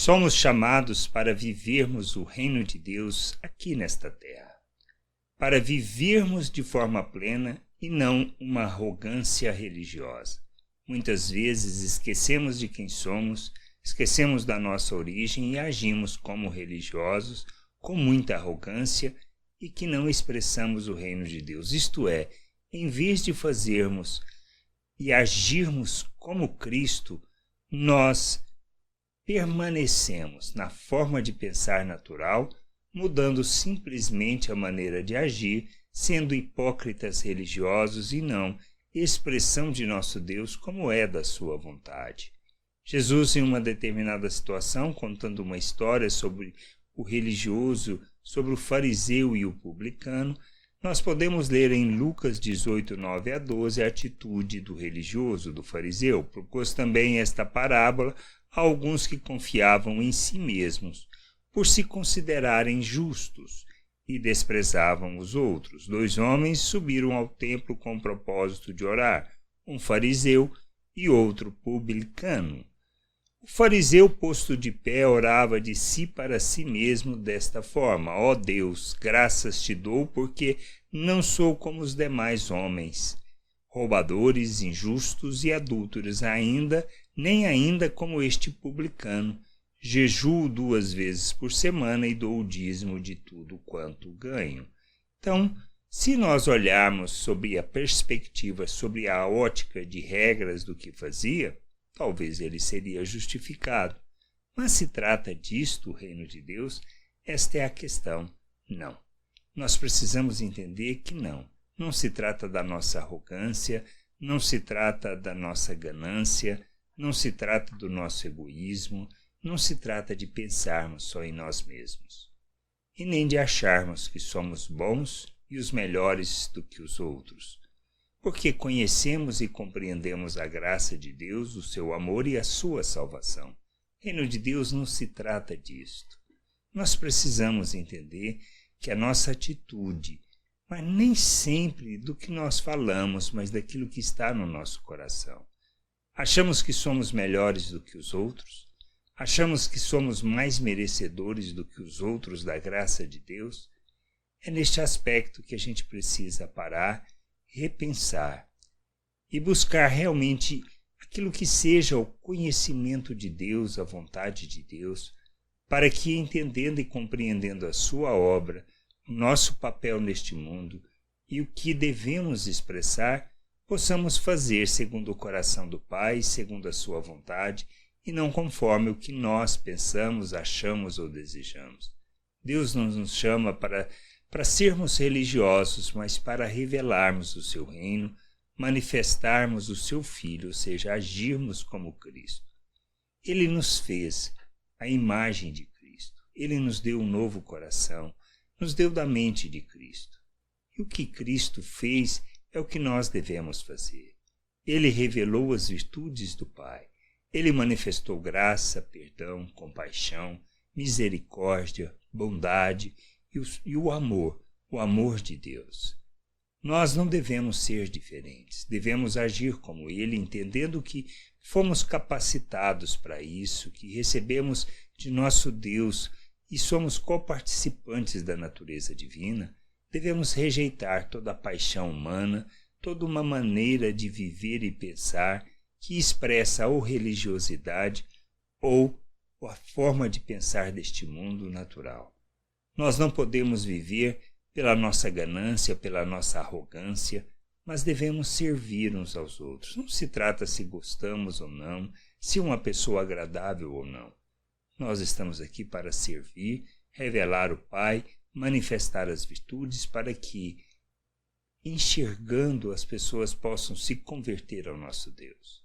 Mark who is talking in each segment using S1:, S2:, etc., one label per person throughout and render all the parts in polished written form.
S1: Somos chamados para vivermos o reino de Deus aqui nesta terra, para vivermos de forma plena e não uma arrogância religiosa. Muitas vezes esquecemos de quem somos, esquecemos da nossa origem e agimos como religiosos, com muita arrogância e que não expressamos o reino de Deus. Isto é, em vez de fazermos e agirmos como Cristo, nós permanecemos na forma de pensar natural, mudando simplesmente a maneira de agir, sendo hipócritas religiosos e não expressão de nosso Deus como é da sua vontade. Jesus, em uma determinada situação, contando uma história sobre o religioso, sobre o fariseu e o publicano, nós podemos ler em Lucas 18, 9 a 12, a atitude do religioso, do fariseu. Propôs também esta parábola a alguns que confiavam em si mesmos, por se considerarem justos, e desprezavam os outros. 2 homens subiram ao templo com o propósito de orar, um fariseu e outro publicano. O fariseu, posto de pé, orava de si para si mesmo desta forma: ó Deus, graças te dou, porque não sou como os demais homens, roubadores, injustos e adúlteros, nem ainda como este publicano. Jejuo 2 vezes por semana e dou o dízimo de tudo quanto ganho. Então, se nós olharmos sobre a perspectiva, sobre a ótica de regras do que fazia, talvez ele seria justificado. Mas se trata disto, o reino de Deus, esta é a questão. Não. Nós precisamos entender que não se trata da nossa arrogância, não se trata da nossa ganância, não se trata do nosso egoísmo, não se trata de pensarmos só em nós mesmos, e nem de acharmos que somos bons e os melhores do que os outros, porque conhecemos e compreendemos a graça de Deus, o seu amor e a sua salvação. O reino de Deus não se trata disto. Nós precisamos entender que a nossa atitude, mas nem sempre do que nós falamos, mas daquilo que está no nosso coração. Achamos que somos melhores do que os outros? Achamos que somos mais merecedores do que os outros da graça de Deus? É neste aspecto que a gente precisa parar, repensar e buscar realmente aquilo que seja o conhecimento de Deus, a vontade de Deus, para que, entendendo e compreendendo a sua obra, o nosso papel neste mundo e o que devemos expressar, possamos fazer segundo o coração do Pai, segundo a sua vontade, e não conforme o que nós pensamos, achamos ou desejamos. Deus não nos chama para sermos religiosos, mas para revelarmos o seu reino, manifestarmos o seu Filho, ou seja, agirmos como Cristo. Ele nos fez a imagem de Cristo. Ele nos deu um novo coração, nos deu da mente de Cristo. E o que Cristo fez é o que nós devemos fazer. Ele revelou as virtudes do Pai. Ele manifestou graça, perdão, compaixão, misericórdia, bondade e o amor de Deus. Nós não devemos ser diferentes, devemos agir como Ele, entendendo que fomos capacitados para isso, que recebemos de nosso Deus e somos coparticipantes da natureza divina. Devemos rejeitar toda a paixão humana, toda uma maneira de viver e pensar que expressa ou religiosidade ou a forma de pensar deste mundo natural. Nós não podemos viver pela nossa ganância, pela nossa arrogância, mas devemos servir uns aos outros. Não se trata se gostamos ou não, se uma pessoa agradável ou não. Nós estamos aqui para servir, revelar o Pai, manifestar as virtudes para que, enxergando, as pessoas possam se converter ao nosso Deus.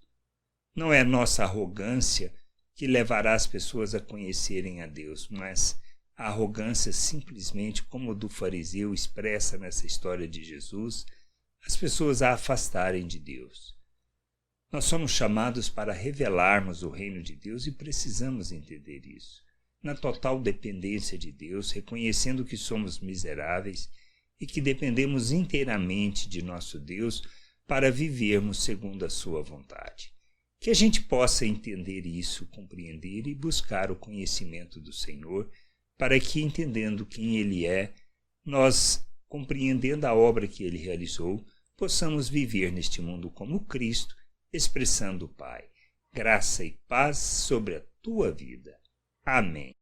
S1: Não é nossa arrogância que levará as pessoas a conhecerem a Deus, mas a arrogância simplesmente, como o do fariseu expressa nessa história de Jesus, as pessoas a afastarem de Deus. Nós somos chamados para revelarmos o reino de Deus e precisamos entender isso, na total dependência de Deus, reconhecendo que somos miseráveis e que dependemos inteiramente de nosso Deus para vivermos segundo a sua vontade. Que a gente possa entender isso, compreender e buscar o conhecimento do Senhor, para que, entendendo quem Ele é, nós, compreendendo a obra que Ele realizou, possamos viver neste mundo como Cristo, expressando o Pai. Graça e paz sobre a tua vida. Amém.